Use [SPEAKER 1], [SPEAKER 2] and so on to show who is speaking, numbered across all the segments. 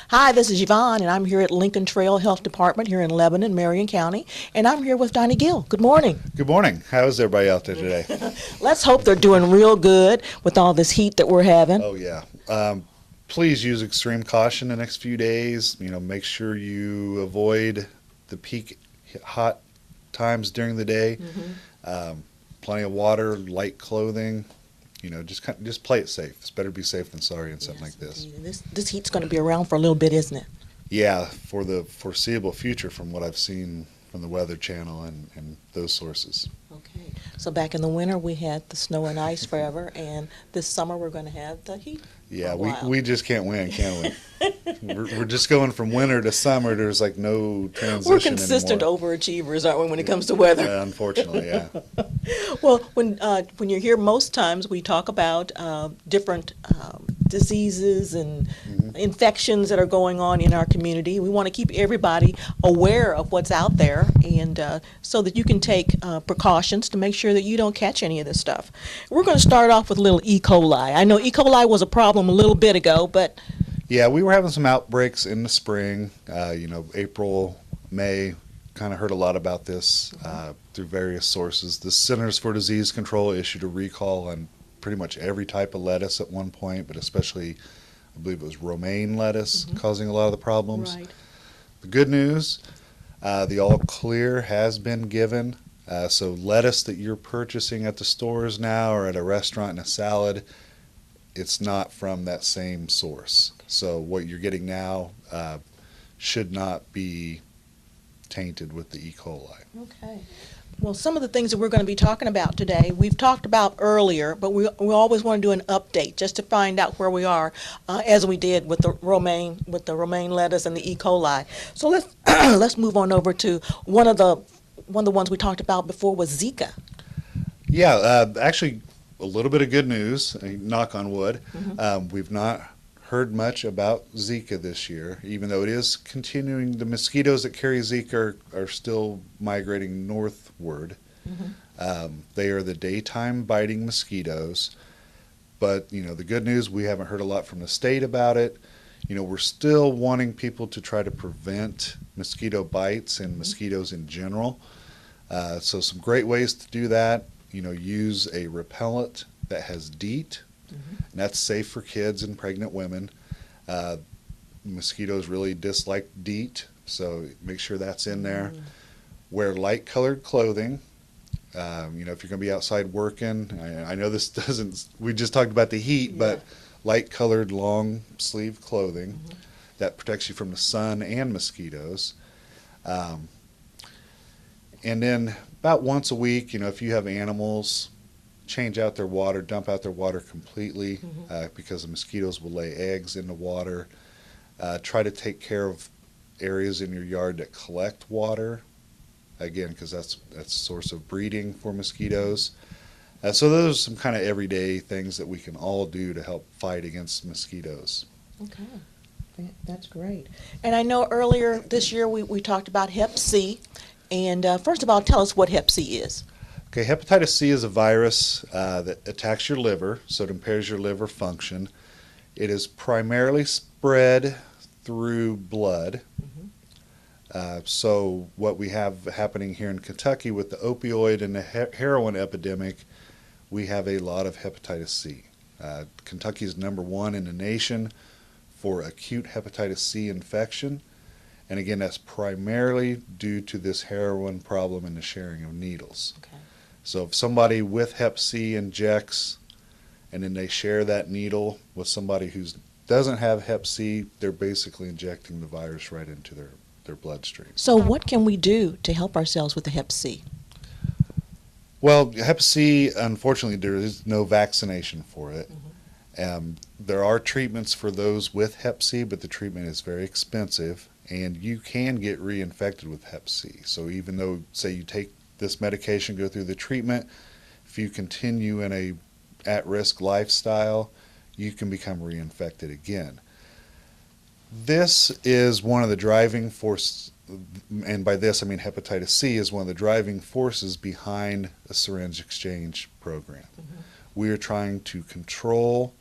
[SPEAKER 1] Hi, this is Yvonne, and I'm here at Lincoln Trail Health Department here in Lebanon, Marion County, and I'm here with Donnie Gill. Good morning.
[SPEAKER 2] Good morning. How is everybody out there today?
[SPEAKER 1] Let's hope they're doing real good with all this heat that we're having.
[SPEAKER 2] Oh yeah. Please use extreme caution the next few days. Make sure you avoid the peak hot times during the day. Plenty of water, light clothing. Just play it safe. It's better to be safe than sorry in something like this.
[SPEAKER 1] Indeed. This heat's going to be around for a little bit, isn't it?
[SPEAKER 2] Yeah, for the foreseeable future, from what I've seen from the Weather Channel and those sources.
[SPEAKER 1] Okay. So back in the winter, we had the snow and ice forever, and this summer we're going to have the heat.
[SPEAKER 2] Yeah, we just can't win, can we? we're just going from winter to summer. There's like no transition
[SPEAKER 1] We're consistent
[SPEAKER 2] anymore.
[SPEAKER 1] overachievers, aren't we, when it comes to weather?
[SPEAKER 2] Unfortunately, yeah.
[SPEAKER 1] Well, when you're here, most times we talk about different diseases and infections that are going on in our community. We want to keep everybody aware of what's out there, and so that you can take precautions to make sure that you don't catch any of this stuff. We're going to start off with a little E. coli. I know E. coli was a problem a little bit ago, but
[SPEAKER 2] Yeah, we were having some outbreaks in the spring. April, May, kind of heard a lot about this through various sources. The Centers for Disease Control issued a recall on pretty much every type of lettuce at one point, but especially, I believe it was romaine lettuce causing a lot of the problems.
[SPEAKER 1] right.
[SPEAKER 2] The good news, the all clear has been given. So lettuce that you're purchasing at the stores now or at a restaurant in a salad, it's not from that same source. So what you're getting now should not be tainted with the E. coli.
[SPEAKER 1] Okay. Well, some of the things that we're going to be talking about today, we've talked about earlier, but we always want to do an update just to find out where we are, as we did with the romaine lettuce and the E. coli. So let's let's move on over to one of the ones we talked about before was Zika.
[SPEAKER 2] Yeah, actually, a little bit of good news. Knock on wood. We've not heard much about Zika this year, even though it is continuing. The mosquitoes that carry Zika are still migrating northward. They are the daytime biting mosquitoes. But, the good news, we haven't heard a lot from the state about it. We're still wanting people to try to prevent mosquito bites and mosquitoes in general. So some great ways to do that, use a repellent that has DEET. And that's safe for kids and pregnant women. Mosquitoes really dislike DEET, so make sure that's in there. Wear light colored clothing. If you're going to be outside working, I know this doesn't, we just talked about the heat, but light colored long sleeve clothing that protects you from the sun and mosquitoes. And then about once a week, if you have animals, change out their water, dump out their water completely, because the mosquitoes will lay eggs in the water. Try to take care of areas in your yard that collect water, again, because that's a source of breeding for mosquitoes. So those are some kind of everyday things that we can all do to help fight against mosquitoes.
[SPEAKER 1] Okay, that's great. And I know earlier this year we talked about Hep C. And first of all, tell us what Hep C is.
[SPEAKER 2] Okay, hepatitis C is a virus that attacks your liver, so it impairs your liver function. It is primarily spread through blood. So what we have happening here in Kentucky with the opioid and the heroin epidemic, we have a lot of hepatitis C. Kentucky is #1 in the nation for acute hepatitis C infection. And again, that's primarily due to this heroin problem and the sharing of needles.
[SPEAKER 1] Okay.
[SPEAKER 2] So if somebody with Hep C injects and then they share that needle with somebody who doesn't have Hep C, they're basically injecting the virus right into their bloodstream.
[SPEAKER 1] So what can we do to help ourselves with the Hep C?
[SPEAKER 2] Well, Hep C, unfortunately, there is no vaccination for it. There are treatments for those with Hep C, but the treatment is very expensive, and you can get reinfected with Hep C. So even though, say, you take this medication, go through the treatment, if you continue in a at-risk lifestyle, you can become reinfected again. This is one of the driving forces, and by this I mean hepatitis C is one of the driving forces behind a syringe exchange program. We are trying to control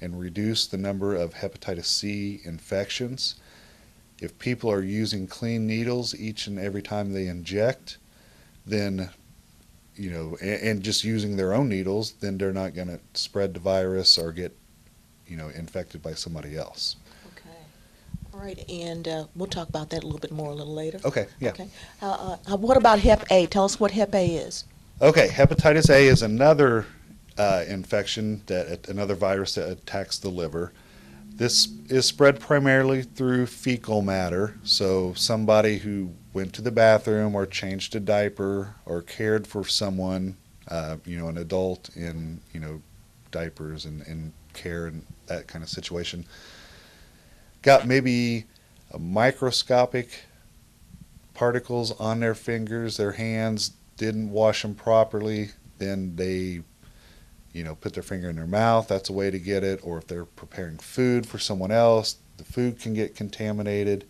[SPEAKER 2] and reduce the number of hepatitis C infections. If people are using clean needles each and every time they inject, then, and just using their own needles, then they're not going to spread the virus or get, infected by somebody else.
[SPEAKER 1] Okay. All right, and we'll talk about that a little bit more a little later.
[SPEAKER 2] Okay, yeah.
[SPEAKER 1] Okay. What about Hep A? Tell us what Hep A is.
[SPEAKER 2] Okay, hepatitis A is another infection, another virus that attacks the liver. This is spread primarily through fecal matter, so somebody who went to the bathroom or changed a diaper or cared for someone, an adult in, diapers and care and that kind of situation, got maybe a microscopic particles on their fingers, their hands, didn't wash them properly, then they put their finger in their mouth, that's a way to get it. Or if they're preparing food for someone else, the food can get contaminated.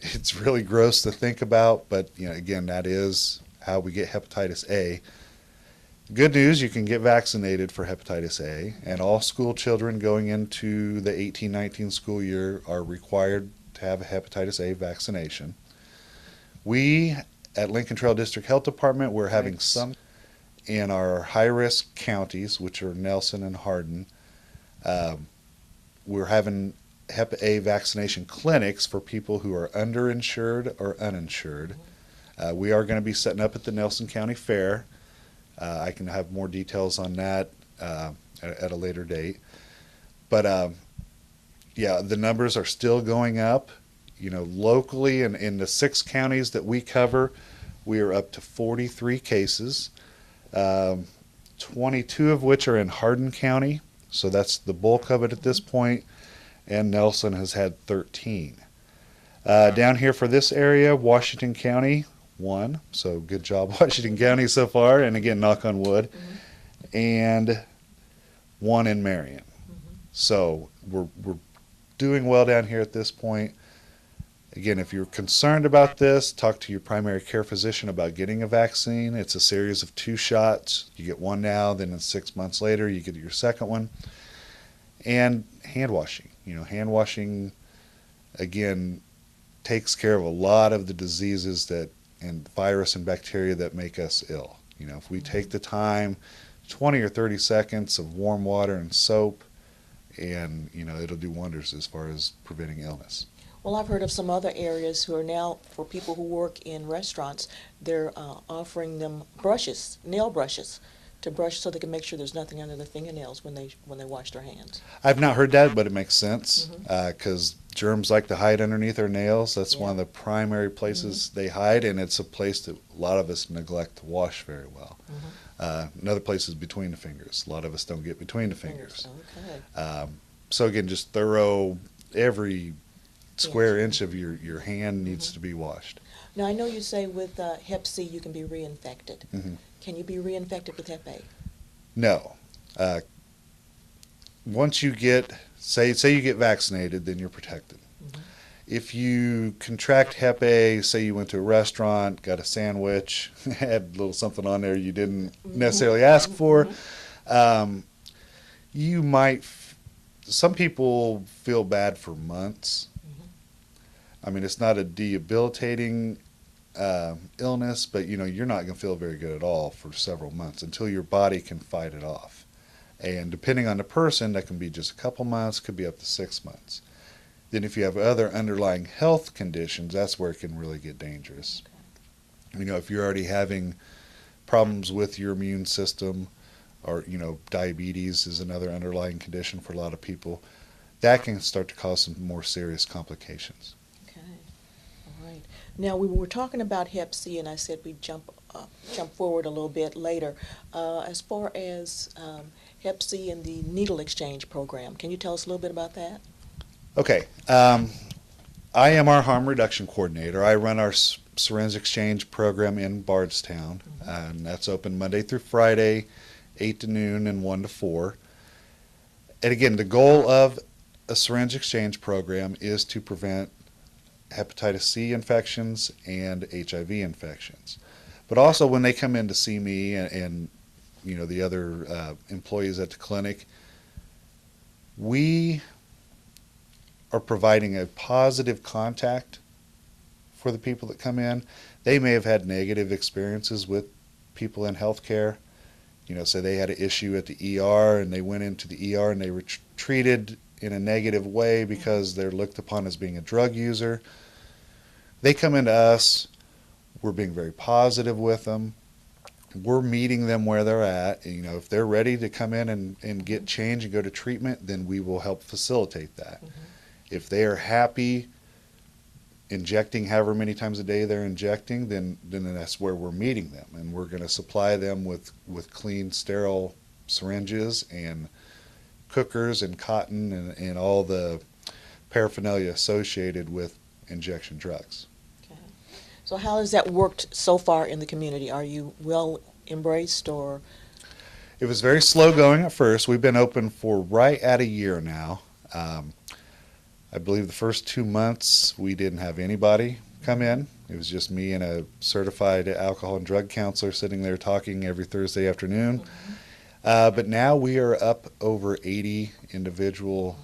[SPEAKER 2] It's really gross to think about, but again, that is how we get hepatitis A. Good news, you can get vaccinated for hepatitis A, and all school children going into the 18-19 school year are required to have a hepatitis A vaccination. We at Lincoln Trail District Health Department, we're having some in our high-risk counties, which are Nelson and Hardin. We're having Hep A vaccination clinics for people who are underinsured or uninsured. We are going to be setting up at the Nelson County Fair. I can have more details on that at a later date. But the numbers are still going up. Locally and in the 6 counties that we cover, we are up to 43 cases. 22 of which are in Hardin County, so that's the bulk of it at this point, and Nelson has had 13. Down here for this area, Washington County, 1, so good job Washington County so far, and again, knock on wood, and 1 in Marion. So we're doing well down here at this point. Again, if you're concerned about this, talk to your primary care physician about getting a vaccine. It's a series of 2 shots. You get 1 now, then in 6 months later, you get your second one. And hand washing. Hand washing, again, takes care of a lot of the diseases and virus and bacteria that make us ill. If we take the time, 20 or 30 seconds of warm water and soap, and, it'll do wonders as far as preventing illness.
[SPEAKER 1] Well, I've heard of some other areas who are now, for people who work in restaurants, they're offering them brushes, nail brushes, to brush so they can make sure there's nothing under their fingernails when they wash their hands.
[SPEAKER 2] I've not heard that, but it makes sense because germs like to hide underneath our nails. That's one of the primary places they hide, and it's a place that a lot of us neglect to wash very well. Another place is between the fingers. A lot of us don't get between the fingers.
[SPEAKER 1] Okay.
[SPEAKER 2] So again, just thorough, every square inch of your hand needs to be washed.
[SPEAKER 1] Now, I know you say with Hep C you can be reinfected. Can you be reinfected with Hep A?
[SPEAKER 2] No. Once you get, say you get vaccinated, then you're protected. If you contract Hep A, say you went to a restaurant, got a sandwich, had a little something on there you didn't necessarily ask for, you might, some people feel bad for months. I mean, it's not a debilitating illness, but you're not going to feel very good at all for several months until your body can fight it off. And depending on the person, that can be just a couple months, could be up to 6 months. Then if you have other underlying health conditions, that's where it can really get dangerous. If you're already having problems with your immune system, or diabetes is another underlying condition for a lot of people, that can start to cause some more serious complications.
[SPEAKER 1] Now, we were talking about Hep C, and I said we'd jump forward a little bit later. As far as Hep C and the needle exchange program, can you tell us a little bit about that?
[SPEAKER 2] Okay. I am our harm reduction coordinator. I run our syringe exchange program in Bardstown, and that's open Monday through Friday, 8 to noon and 1 to 4. And again, the goal of a syringe exchange program is to prevent hepatitis C infections and HIV infections. But also when they come in to see me and the other employees at the clinic, we are providing a positive contact for the people that come in. They may have had negative experiences with people in healthcare. Say they had an issue at the ER and they went into the ER and they were treated in a negative way because they're looked upon as being a drug user. They come into us, we're being very positive with them. We're meeting them where they're at. If they're ready to come in and get change and go to treatment, then we will help facilitate that. If they are happy injecting however many times a day they're injecting, then that's where we're meeting them. And we're going to supply them with clean, sterile syringes and cookers and cotton and all the paraphernalia associated with injection drugs.
[SPEAKER 1] Okay. So how has that worked so far in the community? Are you well embraced, or?
[SPEAKER 2] It was very slow going at first. We've been open for right at a year now. I believe the first 2 months we didn't have anybody come in. It was just me and a certified alcohol and drug counselor sitting there talking every Thursday afternoon. But now we are up over 80 individual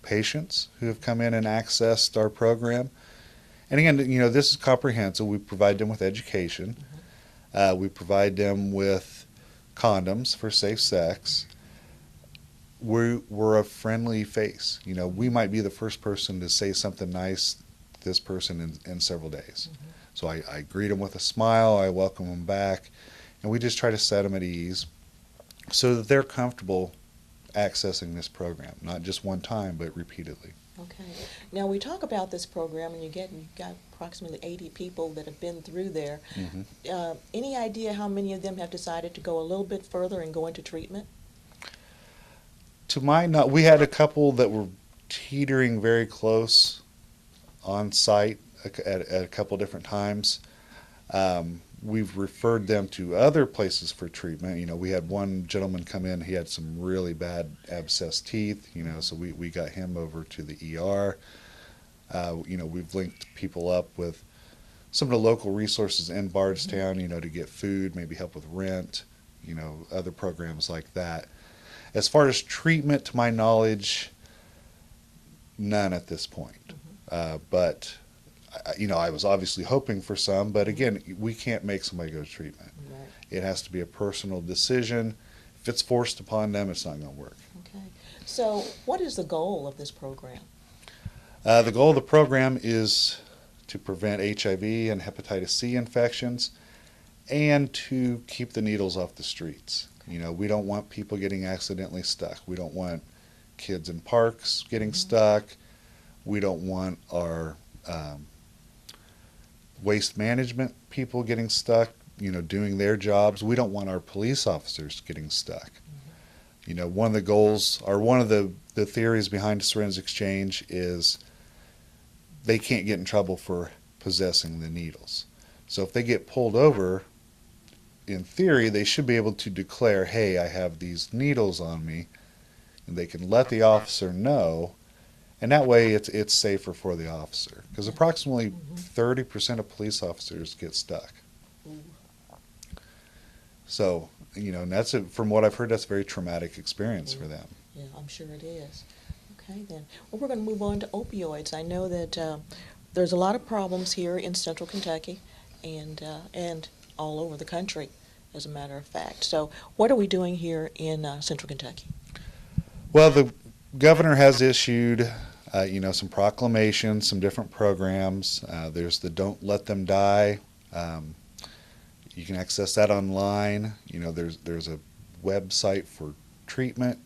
[SPEAKER 2] patients who have come in and accessed our program. And again, this is comprehensive. We provide them with education. We provide them with condoms for safe sex. We're a friendly face. We might be the first person to say something nice to this person in several days. So I greet them with a smile, I welcome them back, and we just try to set them at ease so that they're comfortable accessing this program, not just one time, but repeatedly.
[SPEAKER 1] Okay. Now we talk about this program, and you've got approximately 80 people that have been through there. Any idea how many of them have decided to go a little bit further and go into treatment?
[SPEAKER 2] To my knowledge, we had a couple that were teetering very close on site at a couple different times. We've referred them to other places for treatment. We had one gentleman come in, he had some really bad abscessed teeth, so we got him over to the ER. We've linked people up with some of the local resources in Bardstown, to get food, maybe help with rent, other programs like that. As far as treatment, to my knowledge, none at this point. But I was obviously hoping for some, but again, we can't make somebody go to treatment.
[SPEAKER 1] Right.
[SPEAKER 2] It has to be a personal decision. If it's forced upon them, it's not going to work.
[SPEAKER 1] Okay. So what is the goal of this program?
[SPEAKER 2] The goal of the program is to prevent HIV and hepatitis C infections and to keep the needles off the streets. We don't want people getting accidentally stuck. We don't want kids in parks getting stuck. We don't want our waste management people getting stuck, doing their jobs. We don't want our police officers getting stuck. One of the goals, or one of the theories behind syringe exchange is they can't get in trouble for possessing the needles. So if they get pulled over, in theory, they should be able to declare, hey, I have these needles on me, and they can let the officer know, and that way it's safer for the officer. Because approximately 30% of police officers get stuck. So, and that's from what I've heard, that's a very traumatic experience for them.
[SPEAKER 1] Yeah, I'm sure it is. Okay, then. Well, we're going to move on to opioids. I know that there's a lot of problems here in Central Kentucky and all over the country, as a matter of fact. So what are we doing here in Central Kentucky?
[SPEAKER 2] Well, the governor has issued, some proclamations, some different programs. There's the Don't Let Them Die. You can access that online. There's a website for treatment.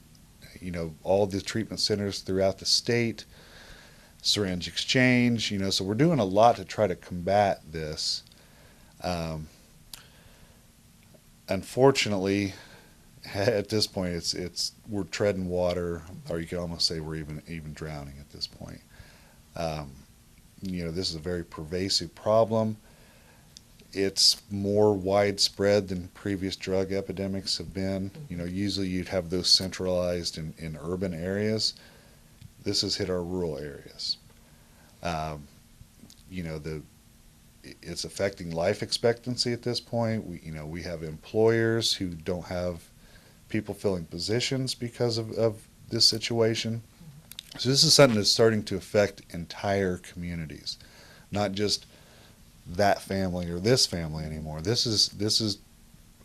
[SPEAKER 2] All the treatment centers throughout the state. Syringe exchange. So we're doing a lot to try to combat this. Unfortunately, at this point, we're treading water, or you could almost say we're even drowning at this point. This is a very pervasive problem. It's more widespread than previous drug epidemics have been. Usually you'd have those centralized in urban areas. This has hit our rural areas. It's affecting life expectancy at this point. We have employers who don't have people filling positions because of this situation. So this is something that's starting to affect entire communities, not just that family or this family anymore. This is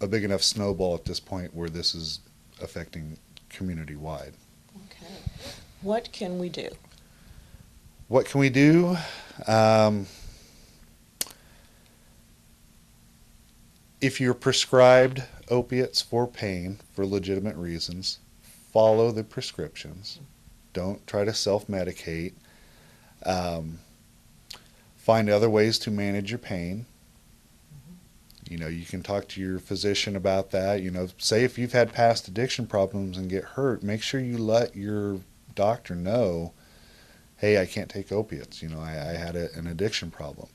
[SPEAKER 2] a big enough snowball at this point where this is affecting community wide.
[SPEAKER 1] Okay. What can we do?
[SPEAKER 2] What can we do? If you're prescribed opiates for pain for legitimate reasons, follow the prescriptions. Don't try to self-medicate. Find other ways to manage your pain. You can talk to your physician about that. Say if you've had past addiction problems and get hurt, make sure you let your doctor know, hey, I can't take opiates. I had an addiction problem.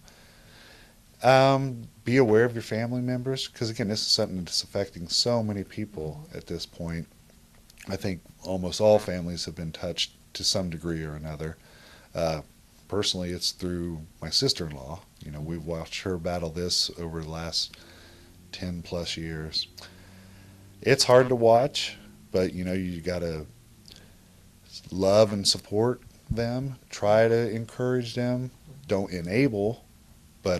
[SPEAKER 2] Be aware of your family members, because again, this is something that's affecting so many people at this point. I think almost all families have been touched to some degree or another. Personally, it's through my sister-in-law. We've watched her battle this over the last 10 plus years. It's hard to watch, but you got to love and support them. Try to encourage them. Don't enable, but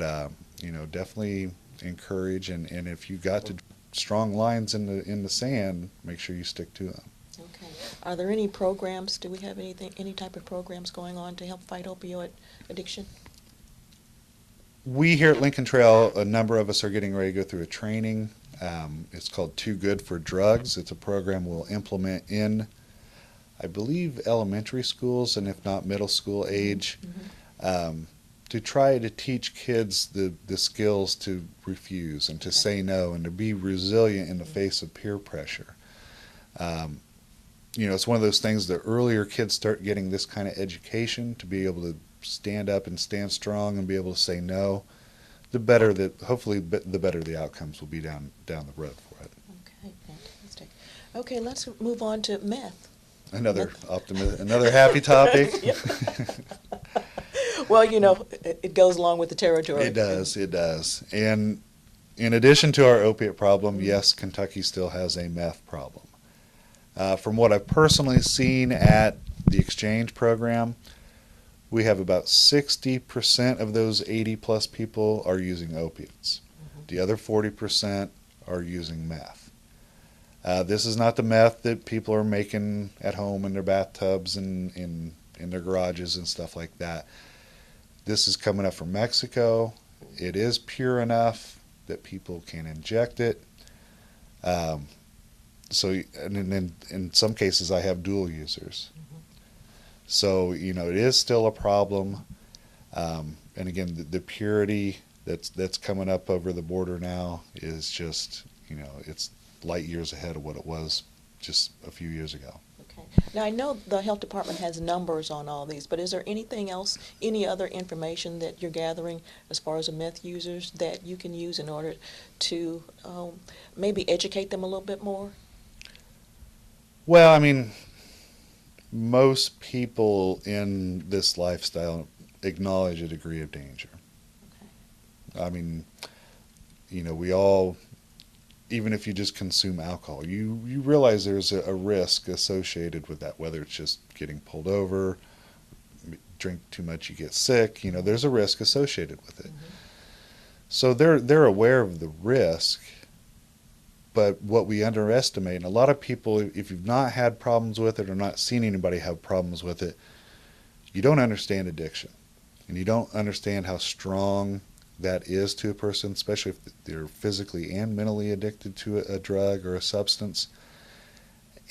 [SPEAKER 2] definitely encourage. And if you got to strong lines in the sand, make sure you stick to them.
[SPEAKER 1] Okay. Are there any programs? Do we have any type of programs going on to help fight opioid addiction?
[SPEAKER 2] We here at Lincoln Trail, a number of us are getting ready to go through a training. It's called Too Good for Drugs. It's a program we'll implement in, I believe, elementary schools, and if not middle school age, to try to teach kids the skills to refuse and to say no and to be resilient in the face of peer pressure. It's one of those things, the earlier kids start getting this kind of education, to be able to stand up and stand strong and be able to say no, the better the outcomes will be down the road for it.
[SPEAKER 1] Okay, fantastic. Okay, let's move on to meth.
[SPEAKER 2] Another happy topic.
[SPEAKER 1] Well, it goes along with the territory.
[SPEAKER 2] It does. And in addition to our opiate problem, yes, Kentucky still has a meth problem. From what I've personally seen at the exchange program, we have about 60% of those 80 plus people are using opiates. The other 40% are using meth. This is not the meth that people are making at home in their bathtubs and in their garages and stuff like that. This is coming up from Mexico. It is pure enough that people can inject it. In some cases, I have dual users. So, it is still a problem. And again, the purity that's coming up over the border now is just, it's light years ahead of what it was just a few years ago.
[SPEAKER 1] Okay. Now, I know the health department has numbers on all these, but is there anything else, any other information that you're gathering as far as the meth users that you can use in order to maybe educate them a little bit more?
[SPEAKER 2] Well, most people in this lifestyle acknowledge a degree of danger. Okay. We all, even if you just consume alcohol, you realize there's a risk associated with that, whether it's just getting pulled over, drink too much, you get sick, there's a risk associated with it. So they're aware of the risk. But what we underestimate, and a lot of people, if you've not had problems with it or not seen anybody have problems with it, you don't understand addiction. And you don't understand how strong that is to a person, especially if they're physically and mentally addicted to a drug or a substance.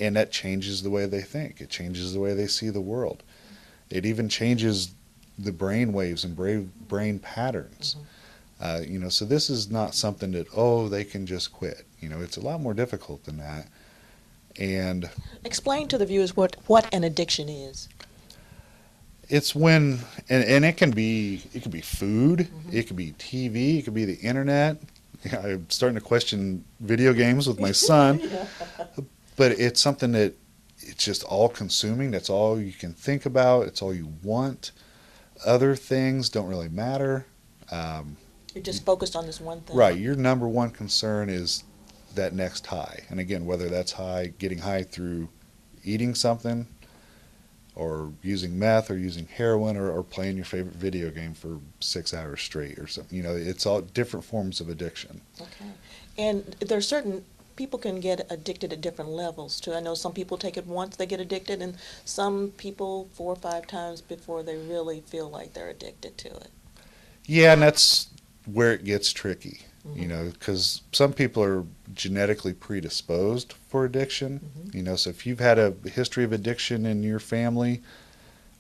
[SPEAKER 2] And that changes the way they think. It changes the way they see the world. It even changes the brain waves and brain patterns. So this is not something that, they can just quit. It's a lot more difficult than that. And
[SPEAKER 1] explain to the viewers what an addiction is.
[SPEAKER 2] It's when, and it can be food, it could be TV, it could be the internet. I'm starting to question video games with my son. But it's something that it's just all consuming. That's all you can think about. It's all you want. Other things don't really matter.
[SPEAKER 1] You're just focused on this one thing.
[SPEAKER 2] Right. Your number one concern is that next high. And again, whether that's getting high through eating something or using meth or using heroin or playing your favorite video game for 6 hours straight or something. You know, it's all different forms of addiction.
[SPEAKER 1] Okay. And there's certain people can get addicted at different levels too. I know some people take it once they get addicted, and some people 4 or 5 times before they really feel like they're addicted to it.
[SPEAKER 2] Yeah, and that's where it gets tricky, you
[SPEAKER 1] Mhm.
[SPEAKER 2] know, because some people are genetically predisposed for addiction.
[SPEAKER 1] Mhm.
[SPEAKER 2] You know, so if you've had a history of addiction in your family,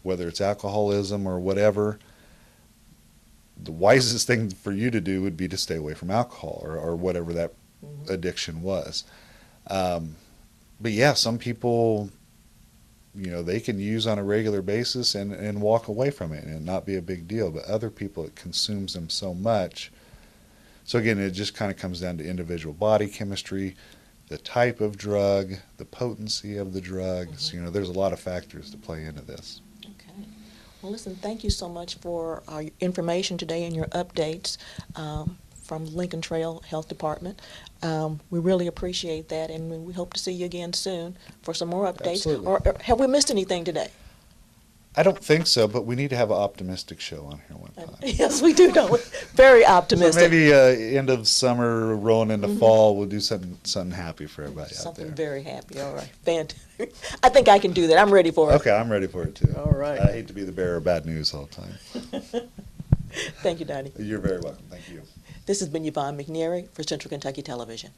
[SPEAKER 2] whether it's alcoholism or whatever, the wisest thing for you to do would be to stay away from alcohol or whatever that
[SPEAKER 1] Mhm.
[SPEAKER 2] addiction was. But yeah, some people, you know, they can use on a regular basis and walk away from it and it not be a big deal. But other people, it consumes them so much. So again, it just kind of comes down to individual body chemistry, the type of drug, the potency of the drugs.
[SPEAKER 1] Mhm.
[SPEAKER 2] You know, there's a lot of factors to play into this.
[SPEAKER 1] Okay. Well, listen, thank you so much for our information today and your updates from Lincoln Trail Health Department. We really appreciate that, and we hope to see you again soon for some more updates.
[SPEAKER 2] Absolutely.
[SPEAKER 1] Or have we missed anything today?
[SPEAKER 2] I don't think so, but we need to have an optimistic show on here one time.
[SPEAKER 1] Yes, we do know. Very
[SPEAKER 2] So
[SPEAKER 1] optimistic.
[SPEAKER 2] maybe end of summer, rolling into fall, we'll do something happy for everybody out
[SPEAKER 1] Something
[SPEAKER 2] there.
[SPEAKER 1] very happy. All right. Fantastic. I think I can do that. I'm ready for it.
[SPEAKER 2] Okay, I'm ready for it too.
[SPEAKER 1] All right.
[SPEAKER 2] I hate to be the bearer of bad news all the time.
[SPEAKER 1] Thank you, Donnie.
[SPEAKER 2] You're very welcome. Thank you.
[SPEAKER 1] This has been Yvonne McNeary for Central Kentucky Television.